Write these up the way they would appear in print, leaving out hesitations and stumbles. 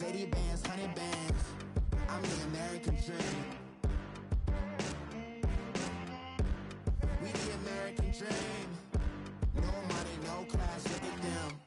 80 bands, 100 bands. I'm the American dream. We the American dream. No money, no class, look at them.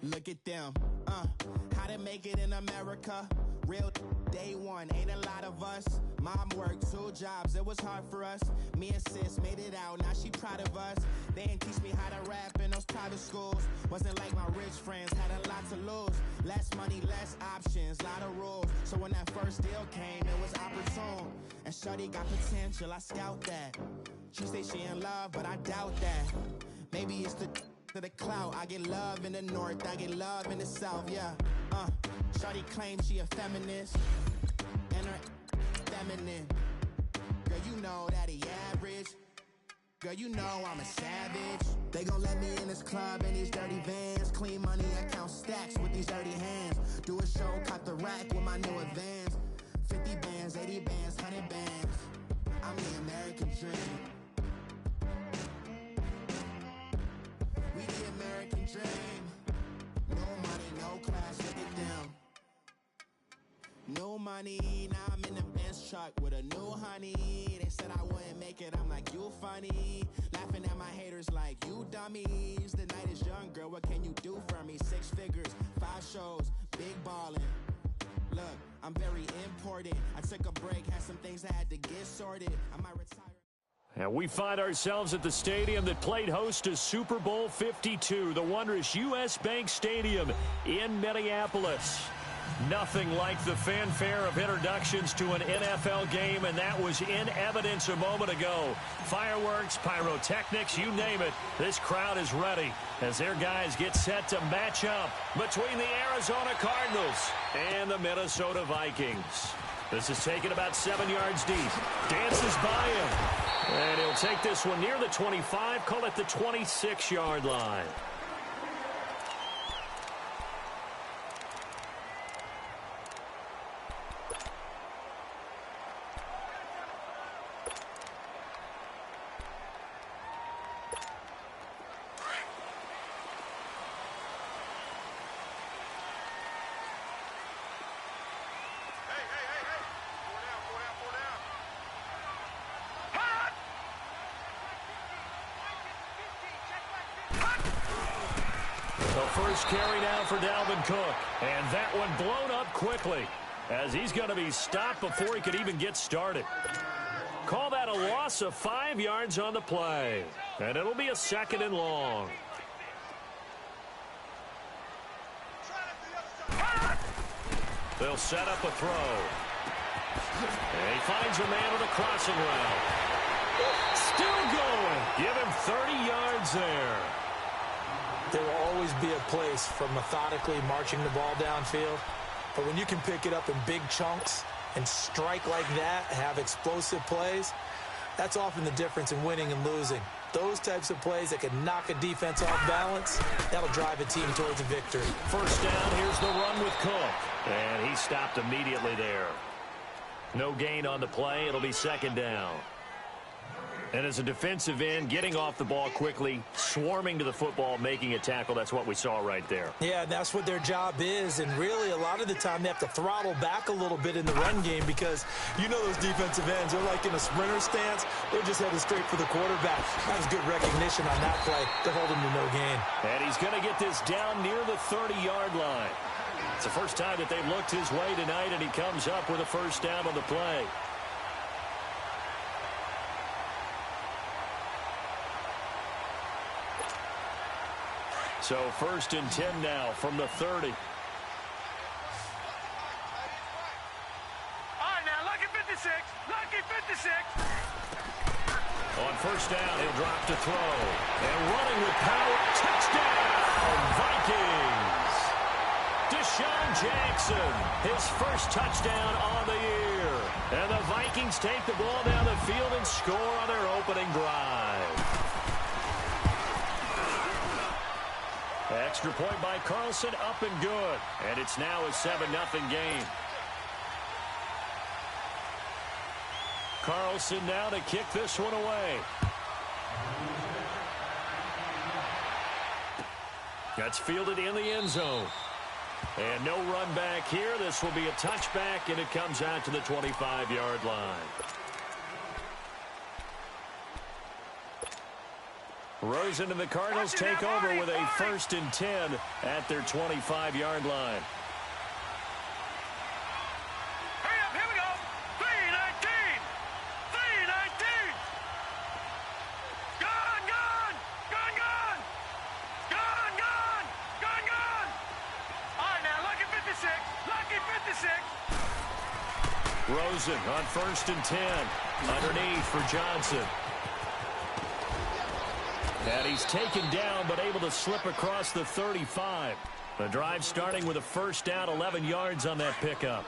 Look at them, how to make it in America. Real day one, ain't a lot of us. Mom worked 2 jobs, it was hard for us. Me and sis made it out, now she proud of us. They didn't teach me how to rap in those private schools. Wasn't like my rich friends, had a lot to lose. Less money, less options, lot of rules. So when that first deal came, it was opportune. And shorty got potential, I scout that. She say she in love, but I doubt that. Maybe it's to the clout. I get love in the north, I get love in the south, yeah. Shorty claims she a feminist, and her feminine. Girl, you know that he average. Girl, you know I'm a savage. They gon' let me in this club in these dirty vans. Clean money, I count stacks with these dirty hands. Do a show, cut the rack with my new advance. 50 bands, 80 bands, 100 bands. I'm the American dream. We the American dream. No money, no class, look at them. No money, now I'm in the Benz truck with a new honey. They said I wouldn't make it, I'm like, you funny. Laughing at my haters like, you dummies. The night is young, girl, what can you do for me? 6 figures, 5 shows, big ballin'. Look, I'm very important. I took a break, had some things I had to get sorted. I might retire. And we find ourselves at the stadium that played host to Super Bowl 52, the wondrous U.S. Bank Stadium in Minneapolis. Nothing like the fanfare of introductions to an NFL game, and that was in evidence a moment ago. Fireworks, pyrotechnics, you name it. This crowd is ready as their guys get set to match up between the Arizona Cardinals and the Minnesota Vikings. This is taken about 7 yards deep. Dances by him. And he'll take this one near the 25, call it the 26-yard line. First carry now for Dalvin Cook. And that one blown up quickly as he's going to be stopped before he could even get started. Call that a loss of 5 yards on the play. And it'll be a 2nd and long. They'll set up a throw. And he finds a man with a crossing route. Still going. Give him 30 yards there. There will always be a place for methodically marching the ball downfield. But when you can pick it up in big chunks and strike like that, have explosive plays, that's often the difference in winning and losing. Those types of plays that can knock a defense off balance, that'll drive a team towards a victory. First down, here's the run with Cook. And he stopped immediately there. No gain on the play. It'll be 2nd down. And as a defensive end, getting off the ball quickly, swarming to the football, making a tackle, that's what we saw right there. Yeah, that's what their job is. And really, a lot of the time, they have to throttle back a little bit in the run game because you know those defensive ends, they're like in a sprinter stance. They're just headed straight for the quarterback. That was good recognition on that play to hold him to no gain. And he's going to get this down near the 30-yard line. It's the first time that they've looked his way tonight, and he comes up with a first down on the play. So 1st and 10 now from the 30. All right, now, lucky 56. Lucky 56. On first down, he'll drop to throw. And running with power. Touchdown, Vikings. Deshaun Jackson, his first touchdown on the year. And the Vikings take the ball down the field and score on their opening drive. Extra point by Carlson, up and good. And it's now a 7-0 game. Carlson now to kick this one away. That's fielded in the end zone. And no run back here. This will be a touchback, and it comes out to the 25-yard line. Rosen and the Cardinals take over with a 1st and 10 at their 25-yard line. Hurry up, here we go. 3-19. 3-19. Gone, gone. Gone, gone. Gone, gone. Gone, gone. All right, now, lucky 56. Lucky 56. Rosen on 1st and 10. Underneath for Johnson. And he's taken down, but able to slip across the 35. The drive starting with a 1st down, 11 yards on that pickup.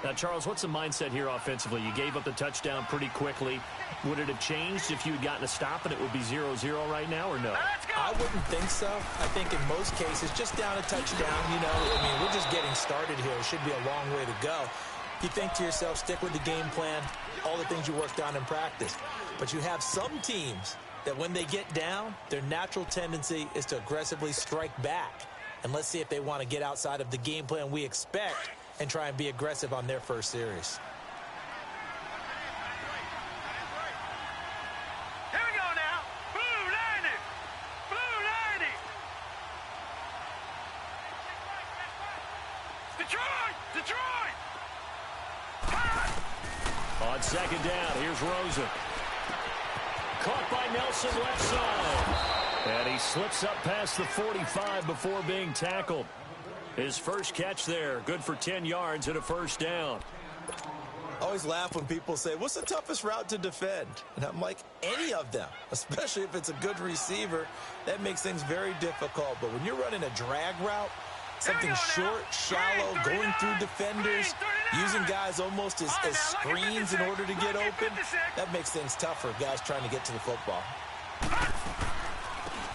Now, Charles, what's the mindset here offensively? You gave up the touchdown pretty quickly. Would it have changed if you had gotten a stop and it would be 0-0 right now, or no? I wouldn't think so. I think in most cases, just down a touchdown, you know, I mean, we're just getting started here. It should be a long way to go. You think to yourself, stick with the game plan, all the things you worked on in practice. But you have some teams that when they get down, their natural tendency is to aggressively strike back. And let's see if they want to get outside of the game plan we expect and try and be aggressive on their first series. Here we go now. Blue 90. Blue 90. Detroit. Detroit. On 2nd down, here's Rosen. Caught by Nelson left side. And he slips up past the 45 before being tackled. His first catch there, good for 10 yards and a 1st down. I always laugh when people say, what's the toughest route to defend? And I'm like, any of them, especially if it's a good receiver. That makes things very difficult. But when you're running a drag route, something short, shallow, going through defenders, using guys almost as screens in order to get open, that makes things tough for guys trying to get to the football.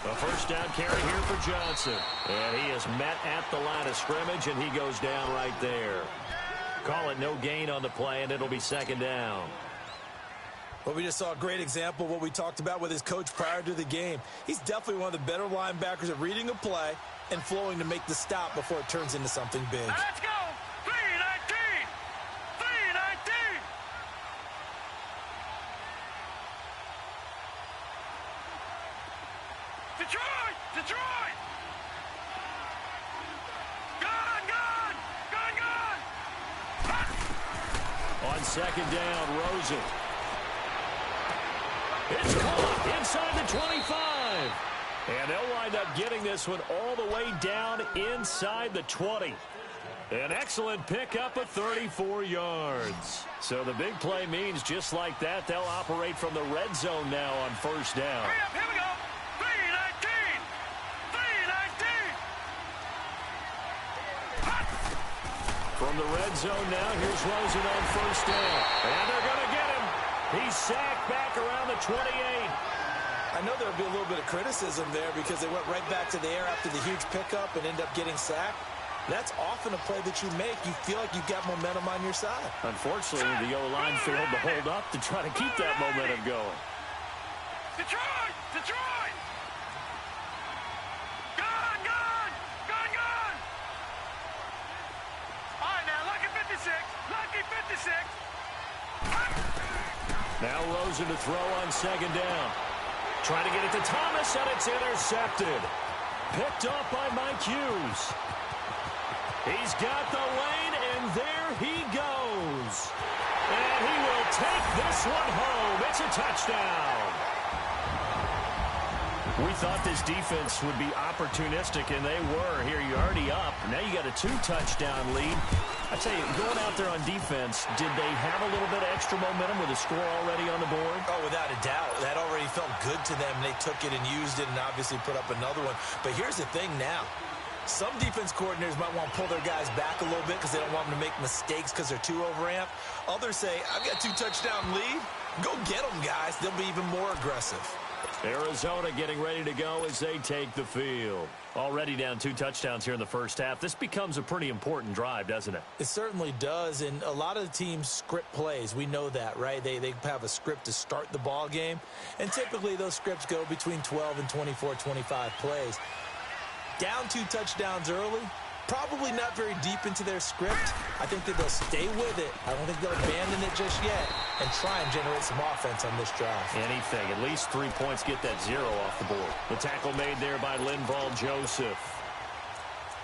A 1st down carry here for Johnson. And he is met at the line of scrimmage, and he goes down right there. Call it no gain on the play, and it'll be 2nd down. Well, we just saw a great example of what we talked about with his coach prior to the game. He's definitely one of the better linebackers at reading a play and flowing to make the stop before it turns into something big. Let's go. 3-19. 3-19. Detroit. Detroit. Gone, gone. Gone, gone. On 2nd down, Rosen. It's caught inside the 25. And they'll wind up getting this one all the way down inside the 20. An excellent pickup of 34 yards. So the big play means just like that, they'll operate from the red zone now on 1st down. Hurry up, here we go. 3-19. 3-19. From the red zone now, here's Rosen on 1st down. And they're going to get him. He's sacked back around the 28. I know there'll be a little bit of criticism there because they went right back to the air after the huge pickup and end up getting sacked. That's often a play that you make. You feel like you've got momentum on your side. Unfortunately, the O-line failed to hold up to try to keep that momentum going. Detroit! Detroit! Gone, gone! Gone, gone! All right, now, lucky 56. Lucky 56. Now Rosen to throw on 2nd down. Trying to get it to Thomas, and it's intercepted. Picked off by Mike Hughes. He's got the lane, and there he goes. And he will take this one home. It's a touchdown. We thought this defense would be opportunistic, and they were. Here, you're already up. Now you got a 2-touchdown lead. I tell you, going out there on defense, did they have a little bit of extra momentum with a score already on the board? Oh, without a doubt. That already felt good to them. They took it and used it and obviously put up another one. But here's the thing now. Some defense coordinators might want to pull their guys back a little bit because they don't want them to make mistakes because they're too overamped. Others say, I've got a 2-touchdown lead. Go get them, guys. They'll be even more aggressive. Arizona getting ready to go as they take the field. Already down 2 touchdowns here in the first half. This becomes a pretty important drive, doesn't it? It certainly does, and a lot of the teams script plays. We know that, right? They have a script to start the ball game, and typically those scripts go between 12 and 24, 25 plays. Down 2 touchdowns early, Probably not very deep into their script. I think that they'll stay with it. I don't think they'll abandon it just yet and try and generate some offense on this drive. Anything. At least 3 points, get that 0 off the board. The tackle made there by Linval Joseph.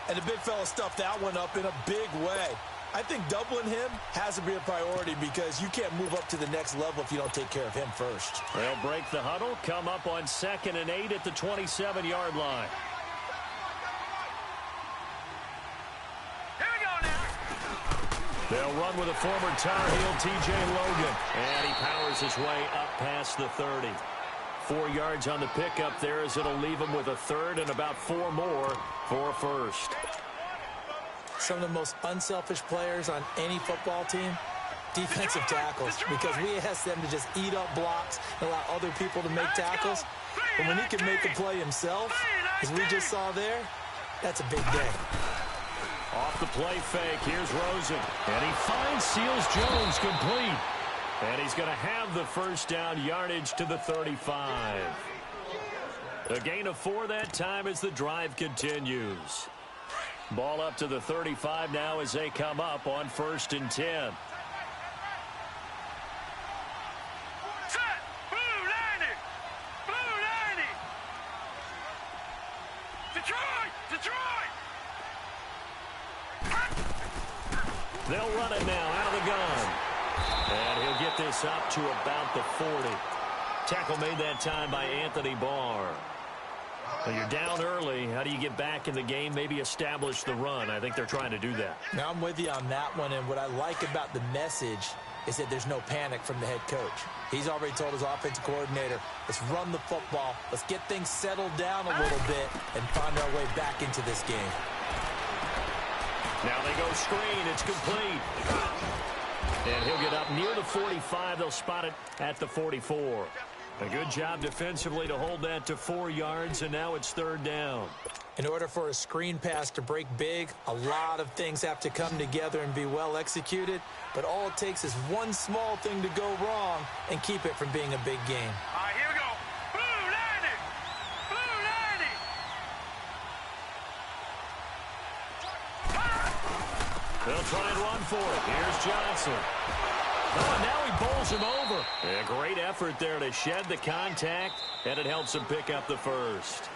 And the big fella stuffed that one up in a big way. I think doubling him has to be a priority because you can't move up to the next level if you don't take care of him first. They'll break the huddle, come up on 2nd and 8 at the 27-yard line. Here we go now. They'll run with a former Tar Heel, T.J. Logan. And he powers his way up past the 30. 4 yards on the pickup there as it'll leave him with a 3rd and about 4 more for a first. Some of the most unselfish players on any football team, defensive tackles, because we ask them to just eat up blocks and allow other people to make tackles. But when he can make a play himself, as we just saw there, that's a big day. Off the play fake, here's Rosen. And he finds Seals-Jones complete. And he's going to have the first down, yardage to the 35. A gain of 4 that time as the drive continues. Ball up to the 35 now as they come up on 1st and 10. Set. Blue 90. Blue 90. Detroit. Detroit. They'll run it now out of the gun. And he'll get this up to about the 40. Tackle made that time by Anthony Barr. Well, you're down early. How do you get back in the game? Maybe establish the run. I think they're trying to do that. Now, I'm with you on that one, and what I like about the message is that there's no panic from the head coach. He's already told his offensive coordinator, let's run the football, let's get things settled down a little bit, and find our way back into this game. Now they go screen. It's complete. And he'll get up near the 45. They'll spot it at the 44. A good job defensively to hold that to 4 yards, and now it's 3rd down. In order for a screen pass to break big, a lot of things have to come together and be well executed, but all it takes is one small thing to go wrong and keep it from being a big game. All right, here we go. Blue 90. Blue 90. They'll try and run for it. Here's Johnson. Oh, and now he bowls him over. A great effort there to shed the contact, and it helps him pick up the first.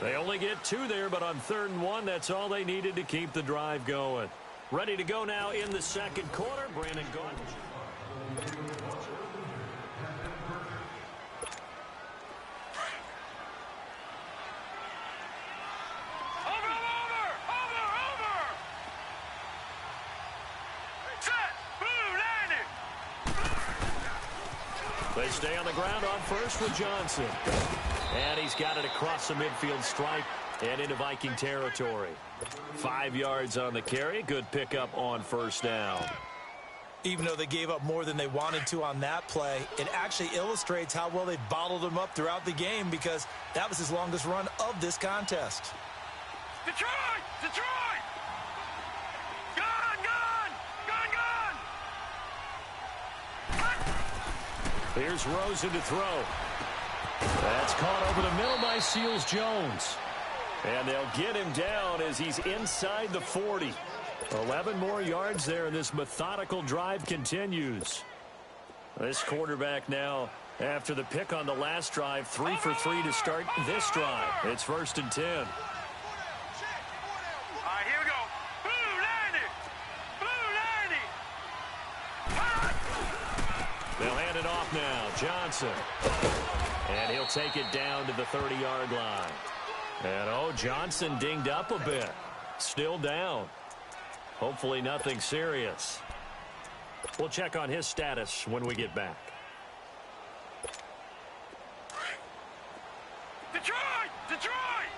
They only get 2 there, but on 3rd and 1, that's all they needed to keep the drive going. Ready to go now in the 2nd quarter. Brandon Gaudge. They stay on the ground on 1st with Johnson. And he's got it across the midfield stripe and into Viking territory. 5 yards on the carry. Good pickup on 1st down. Even though they gave up more than they wanted to on that play, it actually illustrates how well they bottled him up throughout the game because that was his longest run of this contest. Detroit! Detroit! Gun! Gun! Gun! Gun! Here's Rosen to throw. That's caught over the middle by Seals-Jones. And they'll get him down as he's inside the 40. 11 more yards there, and this methodical drive continues. This quarterback now, after the pick on the last drive, 3 for 3 to start this drive. It's 1st and 10. All right, here we go. Blue 90! Blue 90! They'll hand it off now. Johnson. And he'll take it down to the 30-yard line. And, oh, Johnson dinged up a bit. Still down. Hopefully nothing serious. We'll check on his status when we get back. Detroit! Detroit!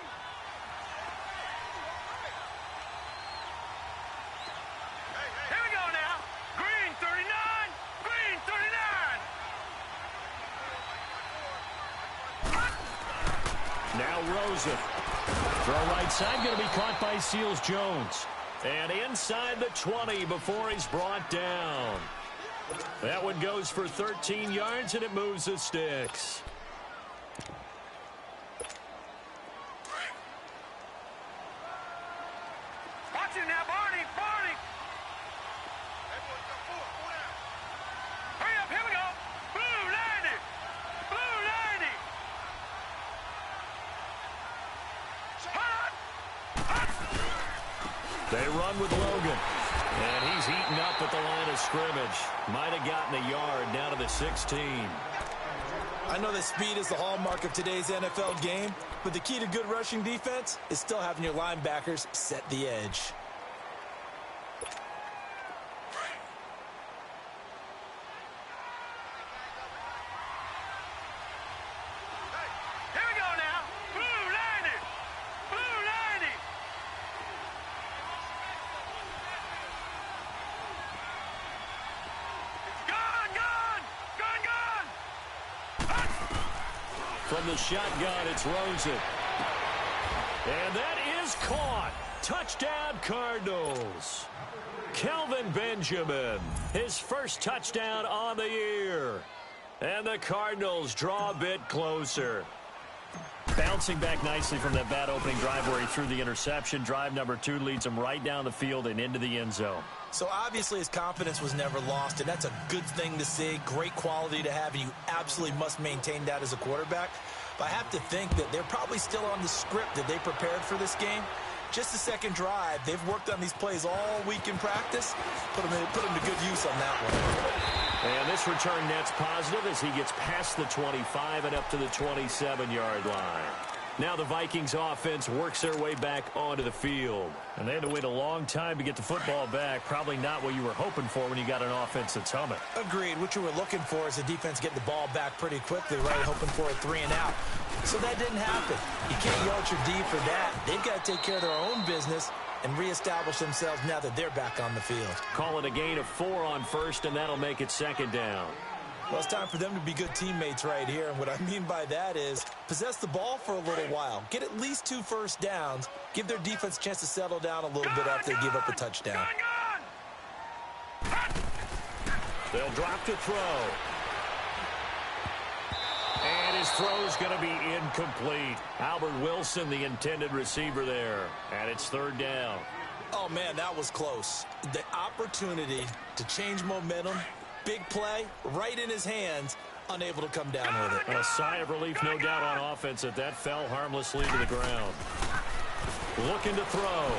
Here we go now. Green 39! Green 39! Now Rosen. Throw right side, going to be caught by Seals-Jones. And inside the 20 before he's brought down. That one goes for 13 yards, and it moves the sticks. Watch They run with Logan. And he's eaten up at the line of scrimmage. Might have gotten a yard down to the 16. I know that speed is the hallmark of today's NFL game, but the key to good rushing defense is still having your linebackers set the edge. Here we go now. Blue 90. Blue 90. Gone, gone. Gone, gone. From the shotgun, it's Rosen. And that is caught. Touchdown, Cardinals. Kelvin Benjamin, his first touchdown on the year. And the Cardinals draw a bit closer. Bouncing back nicely from that bad opening drive where he threw the interception. Drive number 2 leads him right down the field and into the end zone. So obviously his confidence was never lost, and that's a good thing to see. Great quality to have, and you absolutely must maintain that as a quarterback. But I have to think that they're probably still on the script that they prepared for this game. Just the second drive. They've worked on these plays all week in practice. Put them to good use on that one. And this return net's positive as he gets past the 25 and up to the 27-yard line. Now the Vikings offense works their way back onto the field. And they had to wait a long time to get the football back. Probably not what you were hoping for when you got an offense that's humming. Agreed. What you were looking for is the defense getting the ball back pretty quickly, right? Hoping for a 3 and out. So that didn't happen. You can't yell at your D for that. They've got to take care of their own business and reestablish themselves now that they're back on the field. Call it a gain of 4 on first, and that'll make it second down. Well, it's time for them to be good teammates right here. And what I mean by that is possess the ball for a little while. Get at least 2 first downs. Give their defense a chance to settle down a little bit after they give up a touchdown. They'll drop to throw. And his throw's going to be incomplete. Albert Wilson, the intended receiver there. And it's third down. Oh, man, that was close. The opportunity to change momentum, big play, right in his hands, unable to come down with it. A sigh of relief, no doubt, on offense that fell harmlessly to the ground. Looking to throw.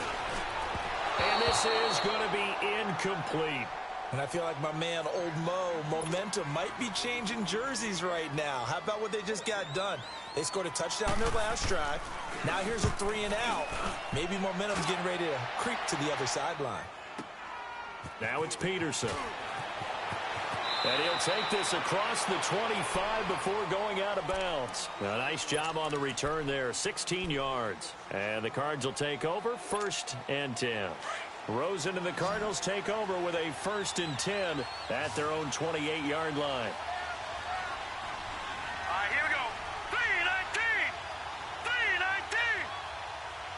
And this is going to be incomplete. And I feel like my man, Old Mo, momentum might be changing jerseys right now. How about what they just got done? They scored a touchdown their last drive. Now here's a 3 and out. Maybe momentum's getting ready to creep to the other sideline. Now it's Peterson. And he'll take this across the 25 before going out of bounds. A nice job on the return there, 16 yards. And the Cards will take over, 1st and 10. Rosen and the Cardinals take over with a 1st and 10 at their own 28-yard line. All right, here we go. 3-19.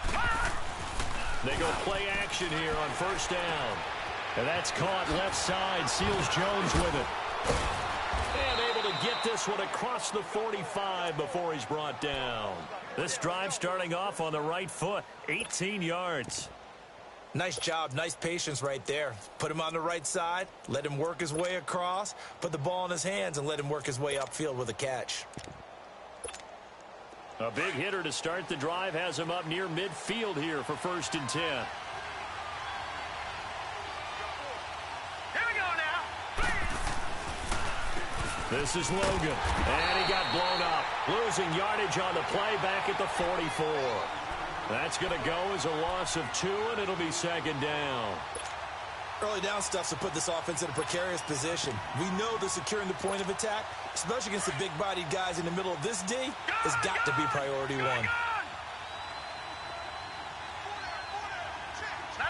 3-19. They go play action here on 1st down. And that's caught left side. Seals Jones with it. And able to get this one across the 45 before he's brought down. This drive starting off on the right foot. 18 yards. Nice job. Nice patience right there. Put him on the right side. Let him work his way across. Put the ball in his hands and let him work his way upfield with a catch. A big hitter to start the drive has him up near midfield here for 1st and 10. This is Logan, and he got blown up. Losing yardage on the play back at the 44. That's going to go as a loss of 2, and it'll be 2nd down. Early down stuff to put this offense in a precarious position. We know that securing the point of attack, especially against the big-bodied guys in the middle of this D, has got to be priority 1. Now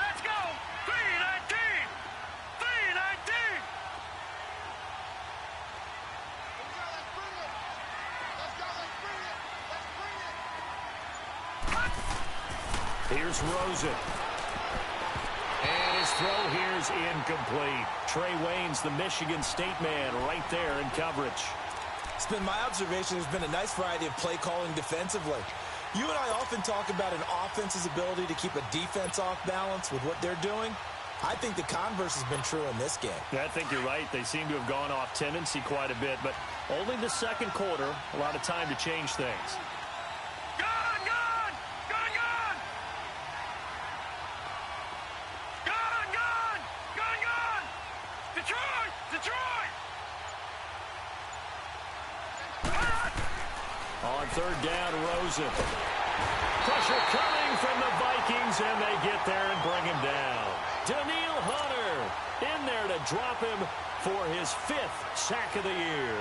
let's go. 3-19. 3-19. Here's Rosen. And his throw here's incomplete. Trey Wayne's the Michigan State man right there in coverage. It's been my observation there's been a nice variety of play calling defensively. You and I often talk about an offense's ability to keep a defense off balance with what they're doing. I think the converse has been true in this game. I think you're right. They seem to have gone off tendency quite a bit, but only the second quarter, a lot of time to change things. Detroit! On third down, Rosen. Pressure coming from the Vikings, and they get there and bring him down. Daniil Hunter in there to drop him for his 5th sack of the year.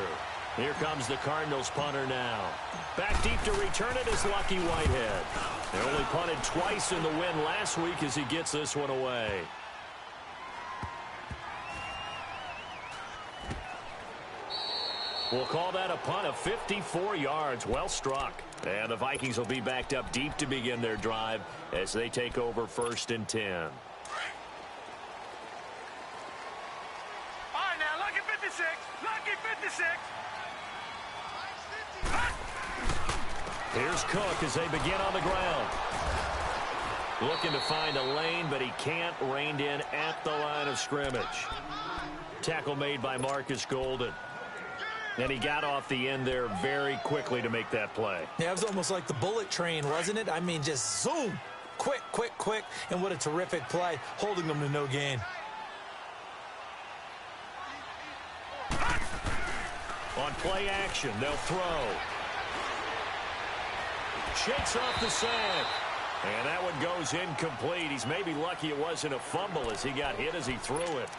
Here comes the Cardinals punter now. Back deep to return it is Lucky Whitehead. They only punted twice in the win last week as he gets this one away. We'll call that a punt of 54 yards. Well struck. And the Vikings will be backed up deep to begin their drive as they take over 1st and 10. All right, now, lucky 56. Lucky 56. Here's Cook as they begin on the ground. Looking to find a lane, but he can't. Reined in at the line of scrimmage. Tackle made by Marcus Golden. And he got off the end there very quickly to make that play. Yeah, it was almost like the bullet train, wasn't it? I mean, just zoom. Quick, quick, quick. And what a terrific play, holding them to no gain. On play action, they'll throw. Shakes off the sack. And that one goes incomplete. He's maybe lucky it wasn't a fumble as he got hit as he threw it.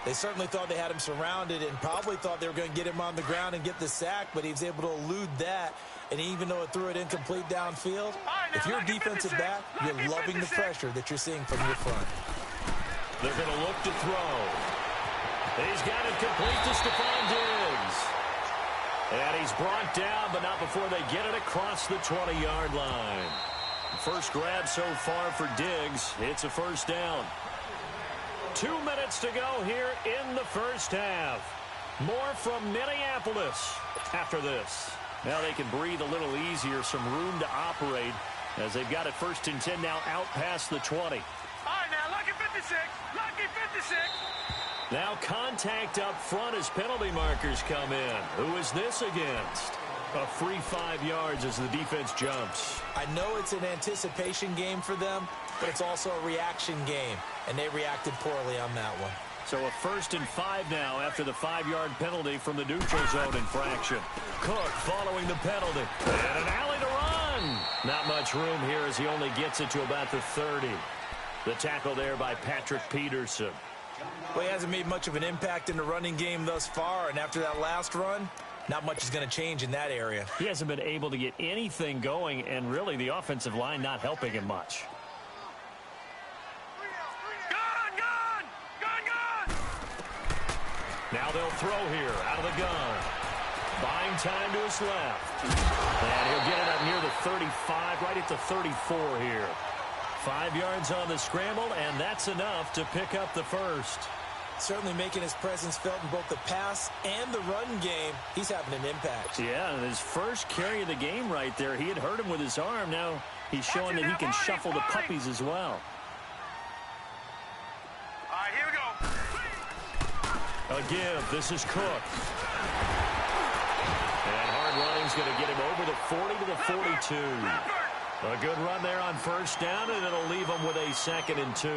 They certainly thought they had him surrounded and probably thought they were going to get him on the ground and get the sack, but he was able to elude that. And even though it threw it incomplete downfield, if you're a defensive back, you're loving the pressure that you're seeing from your front. They're going to look to throw. He's got it complete to Stephon Diggs. And he's brought down, but not before they get it across the 20-yard line. First grab so far for Diggs. It's a first down. 2 minutes to go here in the first half. More from Minneapolis after this. Now they can breathe a little easier, some room to operate as they've got it 1st and 10 now out past the 20. All right, now, lucky 56. Lucky 56. Now contact up front as penalty markers come in. Who is this against? A free 5 yards as the defense jumps. I know it's an anticipation game for them, but it's also a reaction game, and they reacted poorly on that one. So a 1st and 5 now after the 5-yard penalty from the neutral zone infraction. Cook following the penalty. And an alley to run. Not much room here as he only gets it to about the 30. The tackle there by Patrick Peterson. Well, he hasn't made much of an impact in the running game thus far, and after that last run, not much is going to change in that area. He hasn't been able to get anything going, and really the offensive line not helping him much. Now they'll throw here out of the gun. Buying time to his left. And he'll get it up near the 35, right at the 34 here. 5 yards on the scramble, and that's enough to pick up the first. Certainly making his presence felt in both the pass and the run game. He's having an impact. Yeah, and his first carry of the game right there, he had hurt him with his arm. Now he's showing that he can shuffle the puppies as well. All right, here we go. A give. This is Cook. And hard running's going to get him over the 40 to the 42. A good run there on first down, and it'll leave him with a 2nd and 2.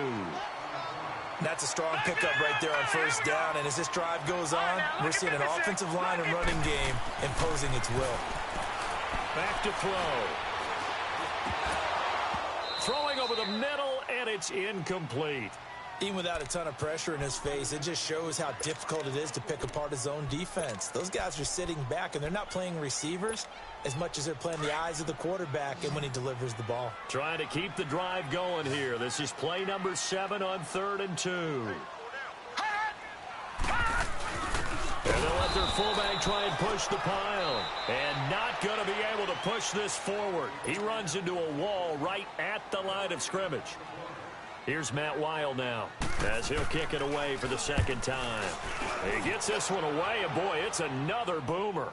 That's a strong pickup right there on first down, and as this drive goes on, we're seeing an offensive line and running game imposing its will. Back to throw. Throwing over the middle, and it's incomplete. Even without a ton of pressure in his face, it just shows how difficult it is to pick apart his own defense. Those guys are sitting back, and they're not playing receivers as much as they're playing the eyes of the quarterback and when he delivers the ball. Trying to keep the drive going here. This is play number 7 on 3rd and 2. And they'll let their fullback try and push the pile. And not going to be able to push this forward. He runs into a wall right at the line of scrimmage. Here's Matt Weil now as he'll kick it away for the 2nd time. He gets this one away, and boy, it's another boomer.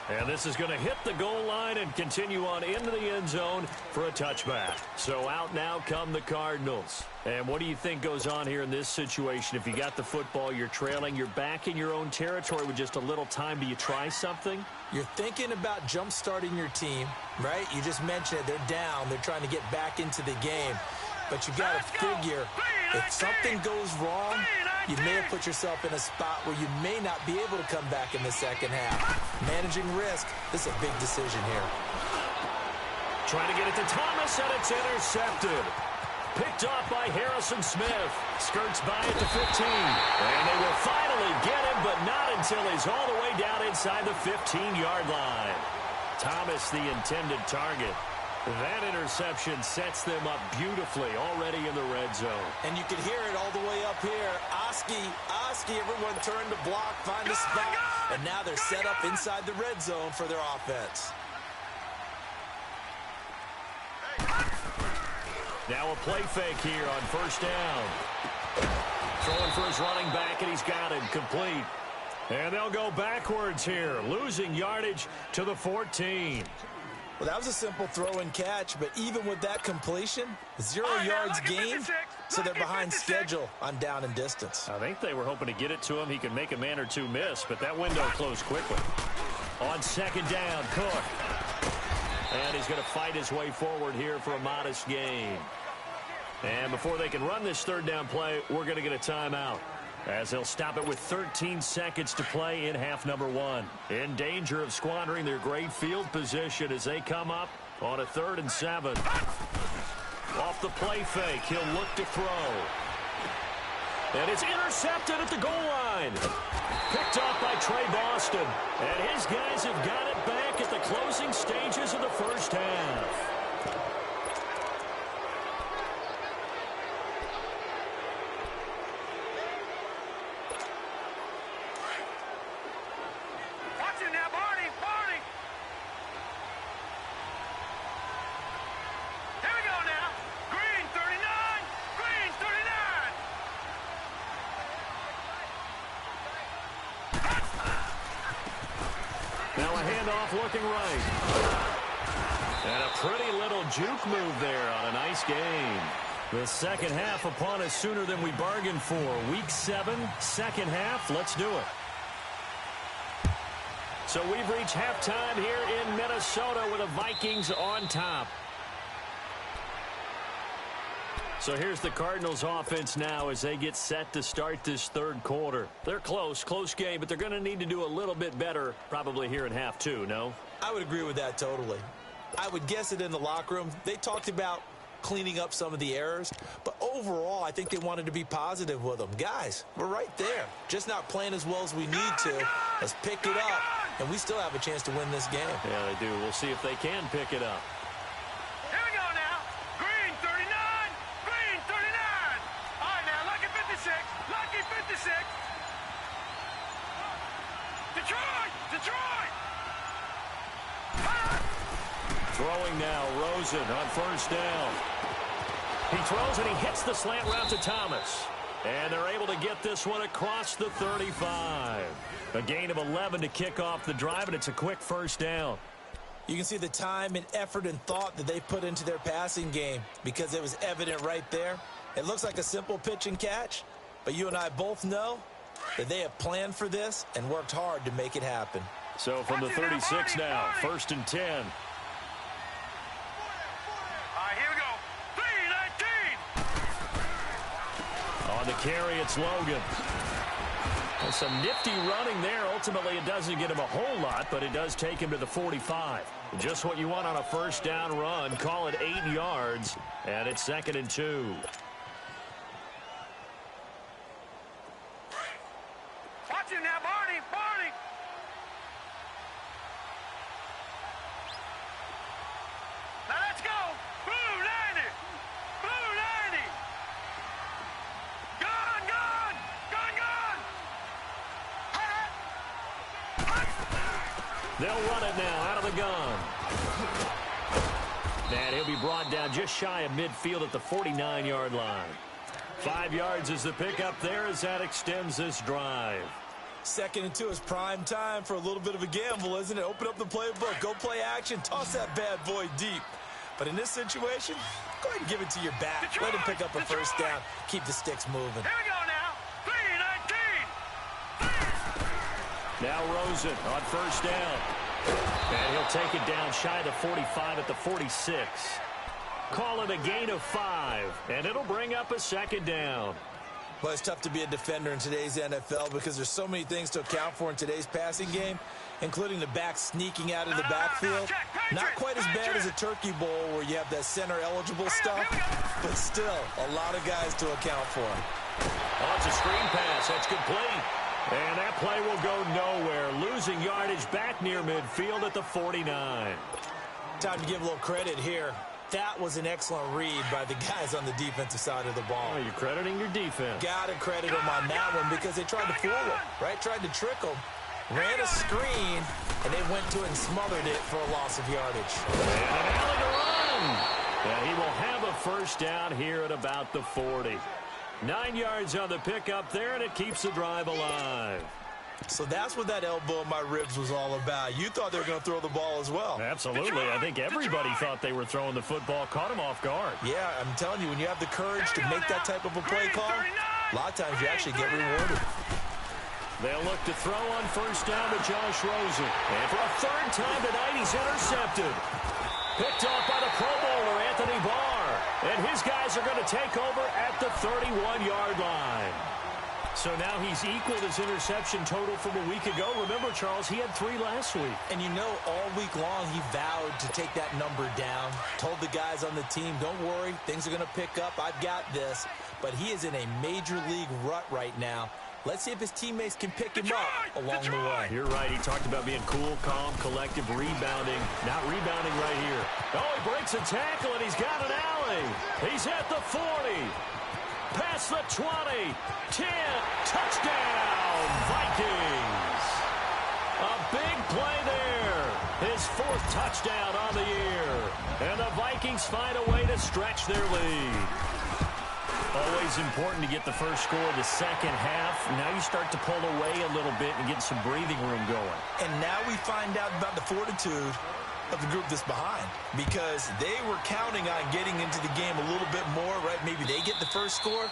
And this is going to hit the goal line and continue on into the end zone for a touchback. So out now come the Cardinals. And what do you think goes on here in this situation? If you got the football, you're trailing, you're back in your own territory with just a little time. Do you try something? You're thinking about jump-starting your team, right? You just mentioned it. They're down. They're trying to get back into the game. but you got to figure if something goes wrong, you may have put yourself in a spot where you may not be able to come back in the second half. Managing risk, this is a big decision here. Trying to get it to Thomas, and it's intercepted. Picked off by Harrison Smith. Skirts by at the 15. And they will finally get him, but not until he's all the way down inside the 15-yard line. Thomas, the intended target. That interception sets them up beautifully already in the red zone. And you can hear it all the way up here. Oski, everyone turned to block, find a spot, and now they're set up inside the red zone for their offense. Now a play fake here on first down. Throwing for his running back, and he's got it complete. And they'll go backwards here, losing yardage to the 14. Well, that was a simple throw and catch, but even with that completion, 0 yards gained, so they're behind schedule on down and distance. I think they were hoping to get it to him. He could make a man or two miss, but that window closed quickly. On second down, Cook. And he's going to fight his way forward here for a modest gain. And before they can run this third down play, we're going to get a timeout, as they'll stop it with 13 seconds to play in half number 1. In danger of squandering their great field position as they come up on a 3rd and 7. Off the play fake, he'll look to throw. And it's intercepted at the goal line. Picked off by Trey Boston. And his guys have got it back at the closing stages of the first half. Looking right. And a pretty little juke move there on a nice game. The second half upon us sooner than we bargained for. Week 7, second half. Let's do it. So we've reached halftime here in Minnesota with the Vikings on top. So here's the Cardinals offense now as they get set to start this third quarter. They're close game, but they're going to need to do a little bit better probably here in half 2, no? I would agree with that totally. I would guess it in the locker room. They talked about cleaning up some of the errors, but overall I think they wanted to be positive with them. Guys, we're right there. Just not playing as well as we need to. Let's pick it up, and we still have a chance to win this game. Yeah, they do. We'll see if they can pick it up. Detroit! Throwing now, Rosen on first down. He throws and he hits the slant route to Thomas. And they're able to get this one across the 35. A gain of 11 to kick off the drive, and it's a quick first down. You can see the time and effort and thought that they put into their passing game because it was evident right there. It looks like a simple pitch and catch, but you and I both know that they have planned for this and worked hard to make it happen. So from the 36 now, 1st and 10. All right, here we go. 3-19. On the carry, it's Logan. And some nifty running there. Ultimately, it doesn't get him a whole lot, but it does take him to the 45. Just what you want on a first down run. Call it 8 yards, and it's 2nd and 2. Watch him now, Barney! Now let's go! Blue 90! Blue 90! Gun! They'll run it now out of the gun. And he'll be brought down just shy of midfield at the 49-yard line. 5 yards is the pickup there as that extends this drive. 2nd and 2 is prime time for a little bit of a gamble, isn't it? Open up the playbook, go play action, toss that bad boy deep. But in this situation, go ahead and give it to your back. Let him pick up a first down. Keep the sticks moving. Here we go now. 3-19. Now Rosen on first down. And he'll take it down shy of the 45 at the 46. Call it a gain of 5, and it'll bring up a second down. Well, it's tough to be a defender in today's NFL because there's so many things to account for in today's passing game, including the back sneaking out of the backfield. Not quite as bad as a turkey bowl where you have that center-eligible stuff, but still a lot of guys to account for. Oh, it's a screen pass. That's complete. And that play will go nowhere, losing yardage back near midfield at the 49. Time to give a little credit here. That was an excellent read by the guys on the defensive side of the ball. Oh, you're crediting your defense. Got to credit them on that one because they tried to fool him, right? Tried to trick him. Ran a screen, and they went to it and smothered it for a loss of yardage. And an alley to run. And he will have a first down here at about the 40. 9 yards on the pickup there, and it keeps the drive alive. So that's what that elbow in my ribs was all about. You thought they were going to throw the ball as well. Absolutely. I think everybody thought they were throwing the football. Caught him off guard. Yeah, I'm telling you, when you have the courage to make that type of a play call, a lot of times you actually get rewarded. They'll look to throw on first down to Josh Rosen. And for a third time tonight, he's intercepted. Picked off by the Pro Bowler, Anthony Barr. And his guys are going to take over at the 31-yard line. So now he's equaled his interception total from a week ago. Remember, Charles, he had 3 last week. And you know, all week long he vowed to take that number down. Told the guys on the team, don't worry, things are going to pick up. I've got this. But he is in a major league rut right now. Let's see if his teammates can pick him up along the way. You're right. He talked about being cool, calm, collective, rebounding. Not rebounding right here. Oh, he breaks a tackle, and he's got an alley. He's at the 40. Past the 20. 10. Touchdown, Vikings. A big play there. His 4th touchdown on the year. And the Vikings find a way to stretch their lead. Always important to get the first score of the second half. Now you start to pull away a little bit and get some breathing room going. And now we find out about the fortitude of the group that's behind, because they were counting on getting into the game a little bit more, right? Maybe they get the first score.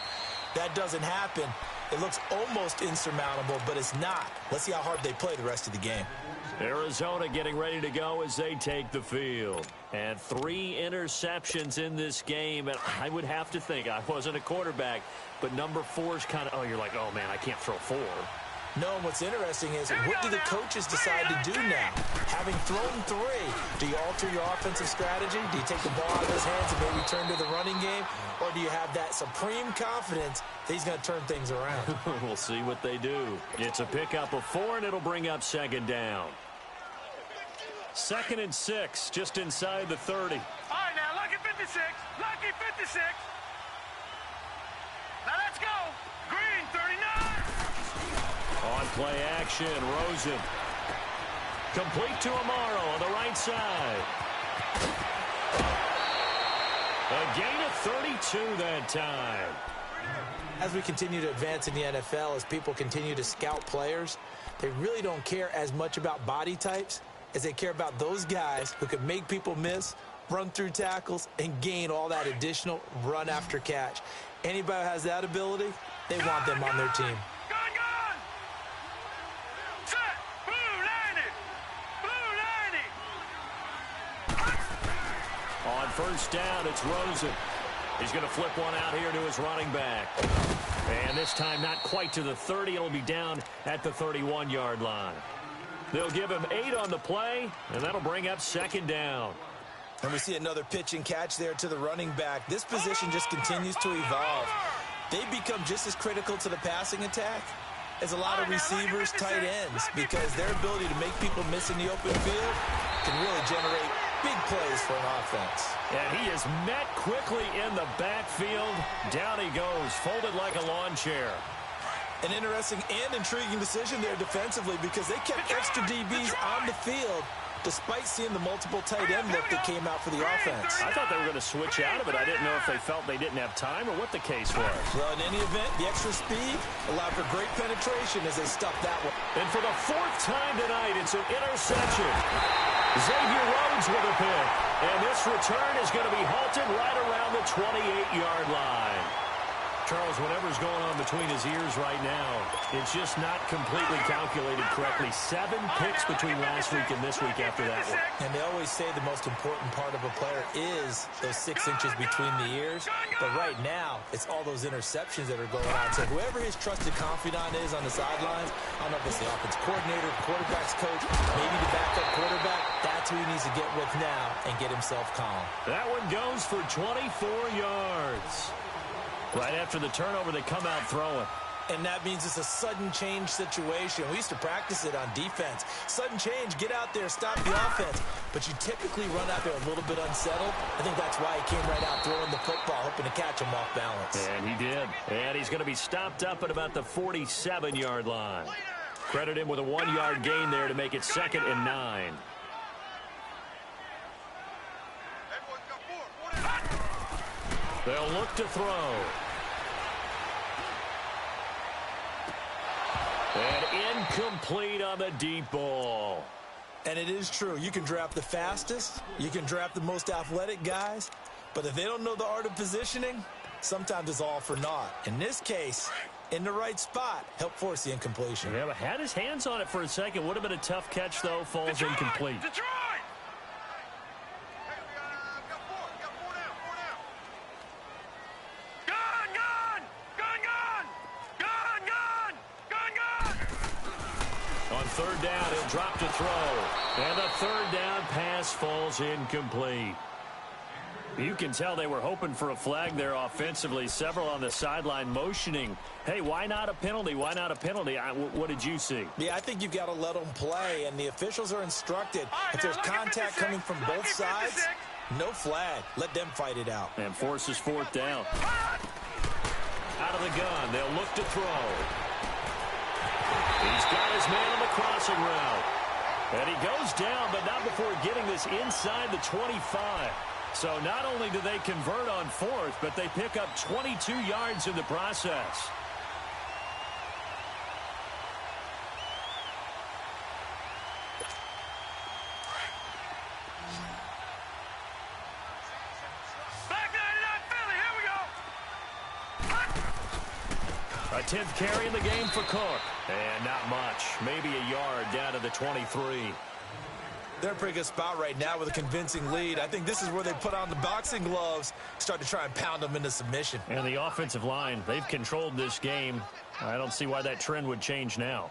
That doesn't happen. It looks almost insurmountable, but it's not. Let's see how hard they play the rest of the game. Arizona getting ready to go as they take the field. And 3 interceptions in this game. And I would have to think, I wasn't a quarterback, but number 4 is kind of, oh, you're like, oh, man, I can't throw 4. No, what's interesting is, what do the coaches decide to do now? Having thrown 3, do you alter your offensive strategy? Do you take the ball out of his hands and maybe turn to the running game? Or do you have that supreme confidence that he's going to turn things around? We'll see what they do. It's a pickup of 4, and it'll bring up second down. 2nd and 6, just inside the 30. All right, now, lucky 56. Lucky 56. Now, let's go. Green, 39. On play action, Rosen. Complete to Amaro on the right side. A gain of 32 that time. As we continue to advance in the NFL, as people continue to scout players, they really don't care as much about body types as they care about those guys who can make people miss, run through tackles, and gain all that additional run after catch. Anybody who has that ability, they want them on their team. Gun! Set! Blue 90! Blue 90! On first down, it's Rosen. He's going to flip one out here to his running back. And this time not quite to the 30. It'll be down at the 31-yard line. They'll give him 8 on the play, and that'll bring up second down. And we see another pitch and catch there to the running back. This position just continues to evolve. They become just as critical to the passing attack as a lot of receivers, tight ends, because their ability to make people miss in the open field can really generate big plays for an offense. And he is met quickly in the backfield. Down he goes, folded like a lawn chair. An interesting and intriguing decision there defensively, because they kept extra DBs on the field despite seeing the multiple tight end look that came out for the offense. I thought they were going to switch out of it. I didn't know if they felt they didn't have time or what the case was. Well, in any event, the extra speed allowed for great penetration as they stuffed that one. And for the 4th time tonight, it's an interception. Xavier Rhodes with a pick. And this return is going to be halted right around the 28-yard line. Charles, whatever's going on between his ears right now, it's just not completely calculated correctly. 7 picks between last week and this week after that one. And they always say the most important part of a player is those 6 inches between the ears. But right now, it's all those interceptions that are going on. So whoever his trusted confidant is on the sidelines, I don't know if it's the offense coordinator, quarterback's coach, maybe the backup quarterback, that's who he needs to get with now and get himself calm. That one goes for 24 yards. Right after the turnover, they come out throwing. And that means it's a sudden change situation. We used to practice it on defense. Sudden change, get out there, stop the offense. But you typically run out there a little bit unsettled. I think that's why he came right out throwing the football, hoping to catch him off balance. And he did. And he's going to be stopped up at about the 47-yard line. Credit him with a 1-yard gain there to make it 2nd and 9. They'll look to throw. And incomplete on the deep ball. And it is true. You can draft the fastest. You can draft the most athletic guys. But if they don't know the art of positioning, sometimes it's all for naught. In this case, in the right spot, help force the incompletion. Yeah, but had his hands on it for a second. Would have been a tough catch, though. Falls incomplete. Detroit! Third down, he'll drop to throw. And the third down pass falls incomplete. You can tell they were hoping for a flag there offensively. Several on the sideline motioning, hey, why not a penalty? Why not a penalty? What did you see? Yeah, I think you've got to let them play, and the officials are instructed. If there's contact coming from both sides, no flag. Let them fight it out. And forces 4th down. Out of the gun, they'll look to throw. He's got his man on the crossing route. And he goes down, but not before getting this inside the 25. So not only do they convert on 4th, but they pick up 22 yards in the process. A 10th carry in the game for Cook. And not much. Maybe a yard down to the 23. They're in a pretty good spot right now with a convincing lead. I think this is where they put on the boxing gloves, start to try and pound them into submission. And the offensive line, they've controlled this game. I don't see why that trend would change now.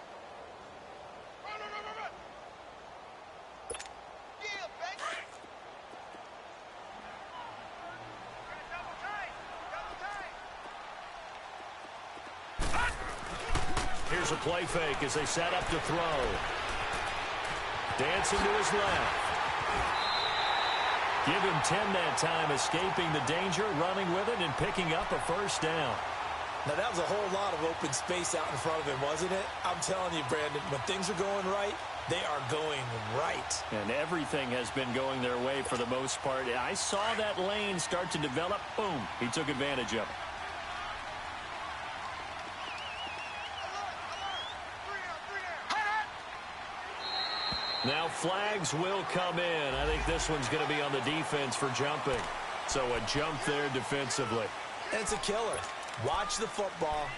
Here's a play fake as they set up to throw. Dancing to his left. Give him 10 that time, escaping the danger, running with it, and picking up a first down. Now, that was a whole lot of open space out in front of him, wasn't it? I'm telling you, Brandon, when things are going right, they are going right. And everything has been going their way for the most part. I saw that lane start to develop. Boom. He took advantage of it. Now flags will come in. I think this one's going to be on the defense for jumping. So a jump there defensively. And it's a killer. Watch the football.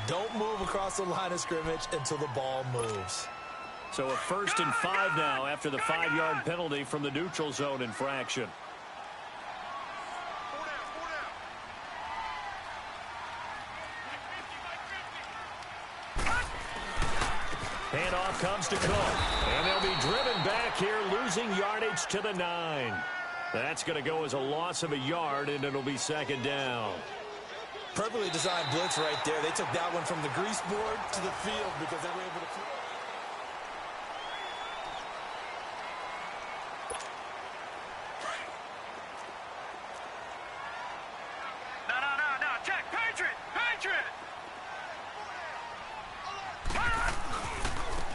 Don't move across the line of scrimmage until the ball moves. So a 1st and 5 now after the 5-yard penalty from the neutral zone infraction. Handoff comes to Cook. And they'll be driven back here, losing yardage to the 9. That's going to go as a loss of a yard, and it'll be 2nd down. Perfectly designed blitz right there. They took that one from the grease board to the field because they were able to... No. Check. Patriot.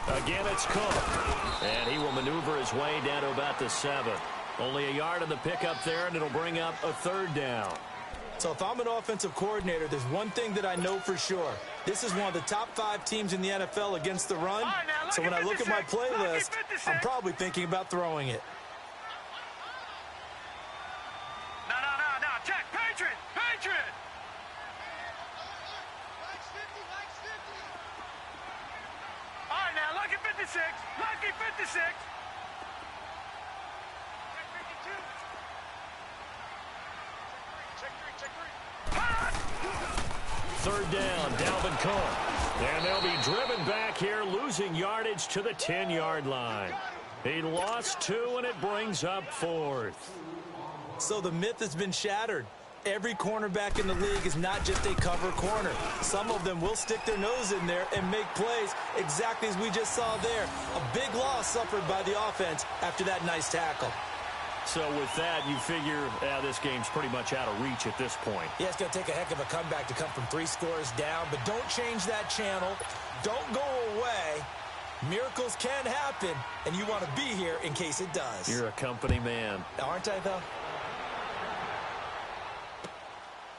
Again, it's Cook. And he will maneuver his way down to about the 7. Only a yard on the pickup there, and it'll bring up a 3rd down. So if I'm an offensive coordinator, there's one thing that I know for sure. This is one of the top 5 teams in the NFL against the run. So when I look at my playlist, I'm probably thinking about throwing it. No. Check. Patriot. 56. Lucky 56. Third down, Dalvin Cook. And they'll be driven back here, losing yardage to the 10-yard line. He lost 2, and it brings up 4th. So the myth has been shattered. Every cornerback in the league is not just a cover corner. Some of them will stick their nose in there and make plays exactly as we just saw there. A big loss suffered by the offense after that nice tackle. So with that, you figure this game's pretty much out of reach at this point. Yeah, it's going to take a heck of a comeback to come from 3 scores down, but don't change that channel. Don't go away. Miracles can happen, and you want to be here in case it does. You're a company man. Aren't I, though?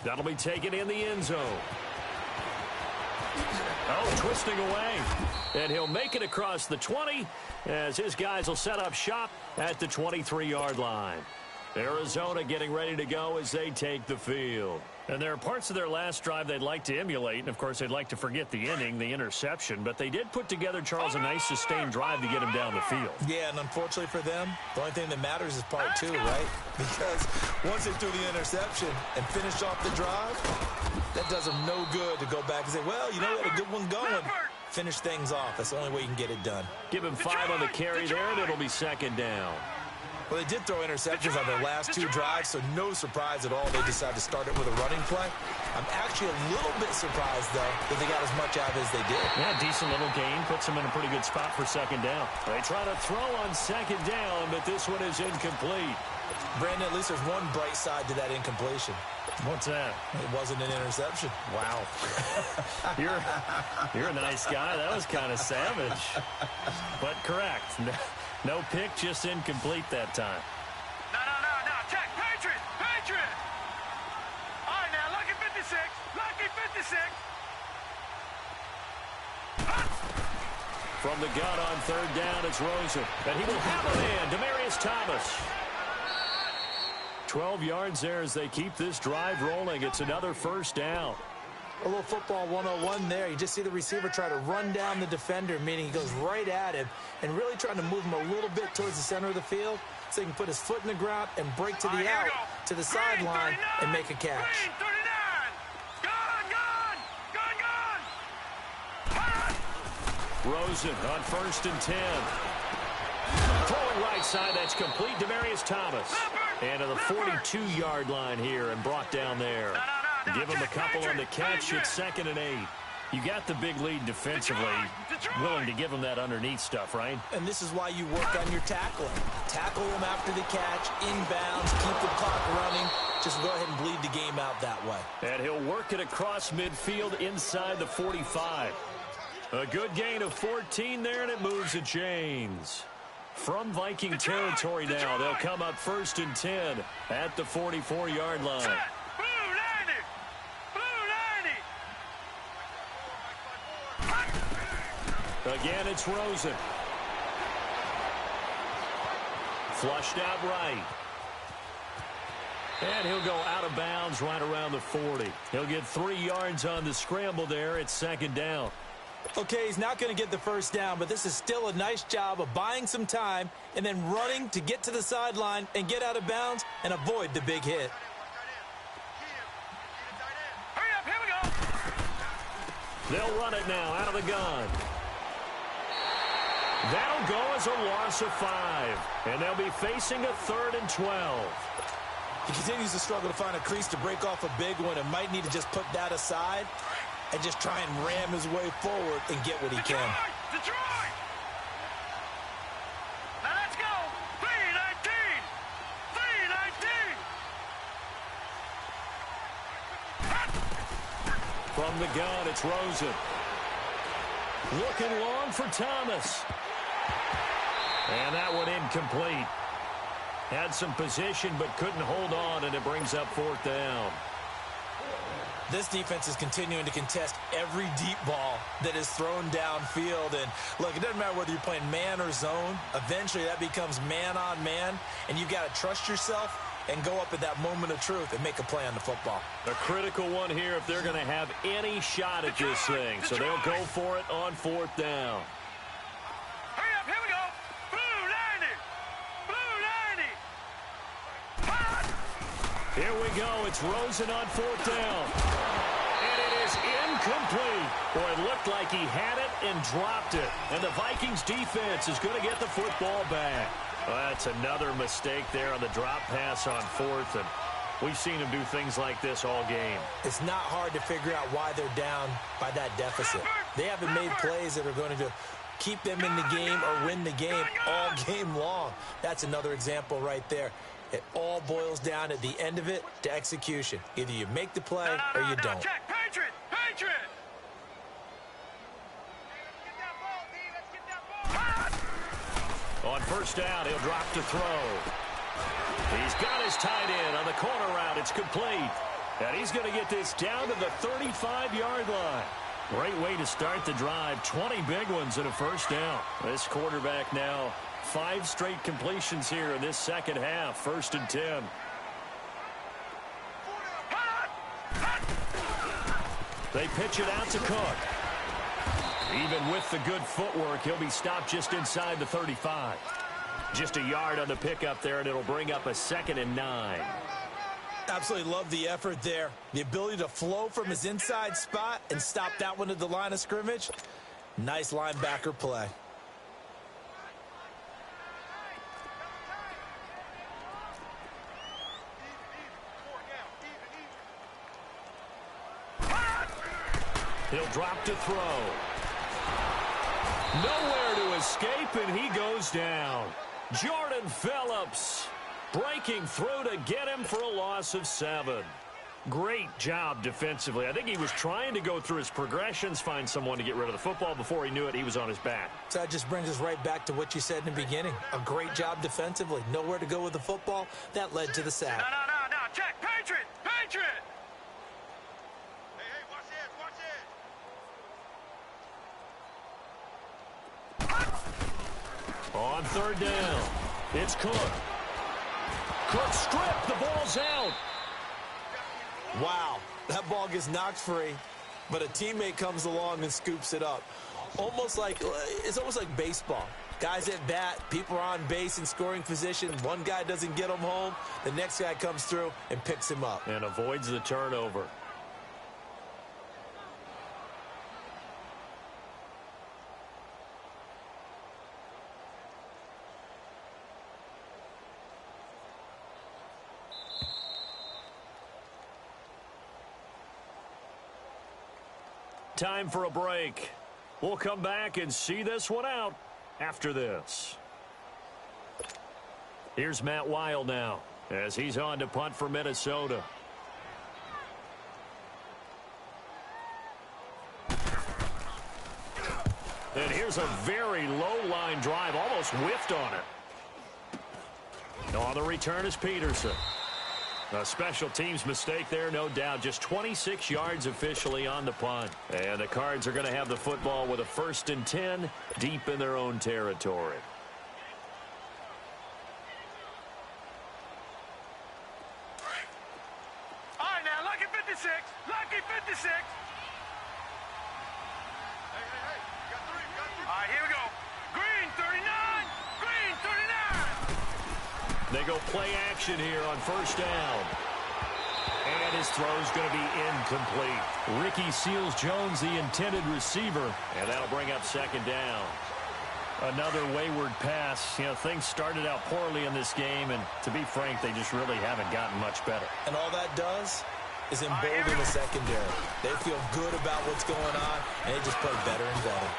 That'll be taken in the end zone. Oh, twisting away. And he'll make it across the 20 as his guys will set up shop at the 23-yard line. Arizona getting ready to go as they take the field. And there are parts of their last drive they'd like to emulate. And, of course, they'd like to forget the inning, the interception. But they did put together, Charles, a nice sustained drive to get him down the field. Yeah, and unfortunately for them, the only thing that matters is part 2, right? Because once they threw the interception and finished off the drive, that does them no good to go back and say, well, you know, we had a good one going. Finish things off. That's the only way you can get it done. Give him 5 on the carry there, and it'll be second down. Well, they did throw interceptions on their last 2 drives, so no surprise at all they decided to start it with a running play. I'm actually a little bit surprised, though, that they got as much out as they did. Yeah, decent little gain. Puts them in a pretty good spot for second down. They try to throw on second down, but this one is incomplete. Brandon, at least there's one bright side to that incompletion. What's that? It wasn't an interception. Wow. You're a nice guy. That was kind of savage. But correct. No pick, just incomplete that time. No. Check. Patriot. All right, now, lucky 56. Lucky 56. From the gun on third down, it's Rosen. And he will have a man, Demaryius Thomas. 12 yards there as they keep this drive rolling. It's another first down. A little football 101 there. You just see the receiver try to run down the defender, meaning he goes right at him and really trying to move him a little bit towards the center of the field so he can put his foot in the ground and break to the out, to the sideline, and make a catch. Rosen on 1st and 10. Throwing right side, that's complete. Demaryius Thomas. And to the 42-yard line here and brought down there. Give him a couple on the catch. It's 2nd and 8. You got the big lead defensively. Willing to give him that underneath stuff, right? And this is why you work on your tackling. Tackle him after the catch, inbounds, keep the clock running. Just go ahead and bleed the game out that way. And he'll work it across midfield inside the 45. A good gain of 14 there, and it moves the chains. From Viking territory now, they'll come up 1st and 10 at the 44-yard line. Again, it's Rosen. Flushed out right. And he'll go out of bounds right around the 40. He'll get 3 yards on the scramble there. It's 2nd down. Okay, he's not going to get the first down, but this is still a nice job of buying some time and then running to get to the sideline and get out of bounds and avoid the big hit. Hurry up, here we go. They'll run it now out of the gun. That'll go as a loss of 5. And they'll be facing a 3rd and 12. He continues to struggle to find a crease to break off a big one and might need to just put that aside and just try and ram his way forward and get what he can. Detroit! Now let's go! 3-19! 3-19! From the gun, it's Rosen. Looking long for Thomas. And that one incomplete. Had some position but couldn't hold on, and it brings up 4th down. This defense is continuing to contest every deep ball that is thrown downfield. And, look, it doesn't matter whether you're playing man or zone. Eventually that becomes man on man, and you've got to trust yourself and go up at that moment of truth and make a play on the football. A critical one here if they're going to have any shot at this thing. So they'll go for it on 4th down. Here we go. It's Rosen on 4th down. And it is incomplete. Boy, it looked like he had it and dropped it. And the Vikings defense is going to get the football back. Well, that's another mistake there on the drop pass on 4th. And we've seen him do things like this all game. It's not hard to figure out why they're down by that deficit. They haven't made plays that are going to keep them in the game or win the game all game long. That's another example right there. It all boils down at the end of it to execution. Either you make the play or you don't. Check. Patriot! Patriot! On 1st down, he'll drop to throw. He's got his tight end on the corner route. It's complete. And he's going to get this down to the 35-yard line. Great way to start the drive. 20 big ones and a 1st down. This quarterback now 5 straight completions here in this second half. 1st and 10. They pitch it out to Cook. Even with the good footwork, he'll be stopped just inside the 35. Just a yard on the pickup there, and it'll bring up a 2nd and 9. Absolutely love the effort there. The ability to flow from his inside spot and stop that one at the line of scrimmage. Nice linebacker play. He'll drop to throw. Nowhere to escape, and he goes down. Jordan Phillips breaking through to get him for a loss of 7. Great job defensively. I think he was trying to go through his progressions, find someone to get rid of the football. Before he knew it, he was on his back. So that just brings us right back to what you said in the beginning. A great job defensively. Nowhere to go with the football. That led to the sack. No. Check. Patriot! Patriot! Hey, watch this. On 3rd down, it's Cook. Cook stripped. The ball's out. Wow, that ball gets knocked free, but a teammate comes along and scoops it up. It's almost like baseball. Guys at bat, people are on base in scoring position. One guy doesn't get him home. The next guy comes through and picks him up. And avoids the turnover. Time for a break. We'll come back and see this one out after this. Here's Matt Weil now as he's on to punt for Minnesota. And here's a very low line drive, almost whiffed on it. On the return is Peterson. A special teams mistake there, no doubt. Just 26 yards officially on the punt. And the Cards are going to have the football with a 1st and 10 deep in their own territory. All right, now, lucky 56. Lucky 56. Hey, you got 3. All right, here we go. Green 39. Green 39. They go play action here on 1st down. And his throw's going to be incomplete. Ricky Seals-Jones, the intended receiver. And that'll bring up 2nd down. Another wayward pass. You know, things started out poorly in this game, and to be frank, they just really haven't gotten much better. And all that does is embolden the secondary. They feel good about what's going on, and they just play better and better.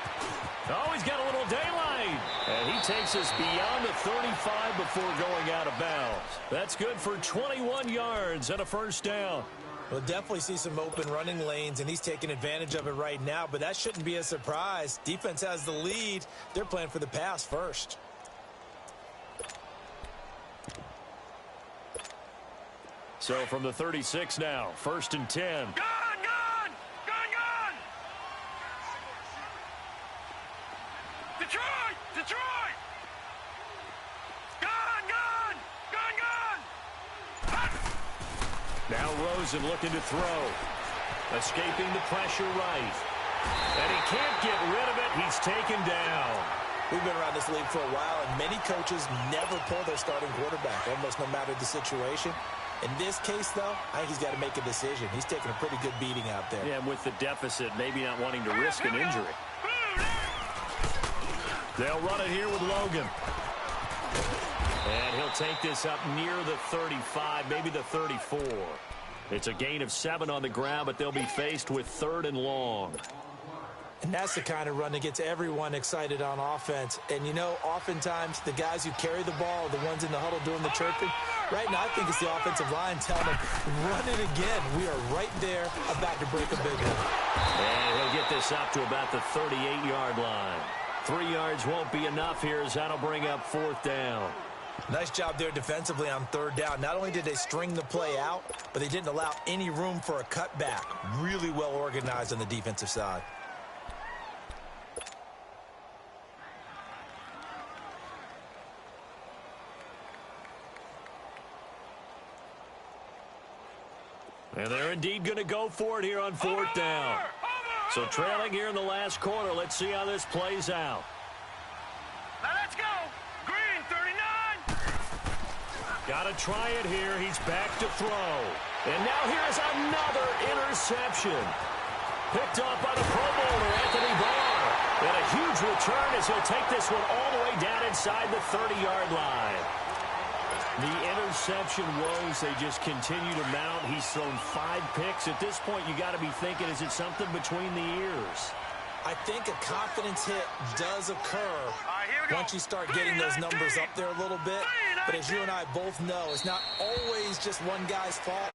Oh, he's got a little daylight. And he takes us beyond the 35 before going out of bounds. That's good for 21 yards and a 1st down. We'll definitely see some open running lanes, and he's taking advantage of it right now, but that shouldn't be a surprise. Defense has the lead. They're playing for the pass first. So from the 36 now, 1st and 10. Gun! Detroit! Gun! Now Rosen looking to throw. Escaping the pressure right. And he can't get rid of it. He's taken down. We've been around this league for a while, and many coaches never pull their starting quarterback, almost no matter the situation. In this case, though, I think he's got to make a decision. He's taking a pretty good beating out there. Yeah, and with the deficit, maybe not wanting to risk an injury. They'll run it here with Logan. And he'll take this up near the 35, maybe the 34. It's a gain of 7 on the ground, but they'll be faced with 3rd and long. And that's the kind of run that gets everyone excited on offense. And, you know, oftentimes the guys who carry the ball are the ones in the huddle doing the chirping. Right now, I think it's the offensive line telling them, run it again. We are right there about to break a big one. And he'll get this up to about the 38-yard line. 3 yards won't be enough here as that'll bring up 4th down. Nice job there defensively on 3rd down. Not only did they string the play out, but they didn't allow any room for a cutback. Really well organized on the defensive side. And they're indeed going to go for it here on 4th down. So trailing here in the last quarter. Let's see how this plays out. Now let's go. Green, 39. Got to try it here. He's back to throw. And now here's another interception. Picked up by the Pro Bowler, Anthony Barr. And a huge return as he'll take this one all the way down inside the 30-yard line. The interception woes, they just continue to mount. He's thrown 5 picks. At this point, you got to be thinking, is it something between the ears? I think a confidence hit does occur once you start getting those numbers up there a little bit. But as you and I both know, it's not always just one guy's fault.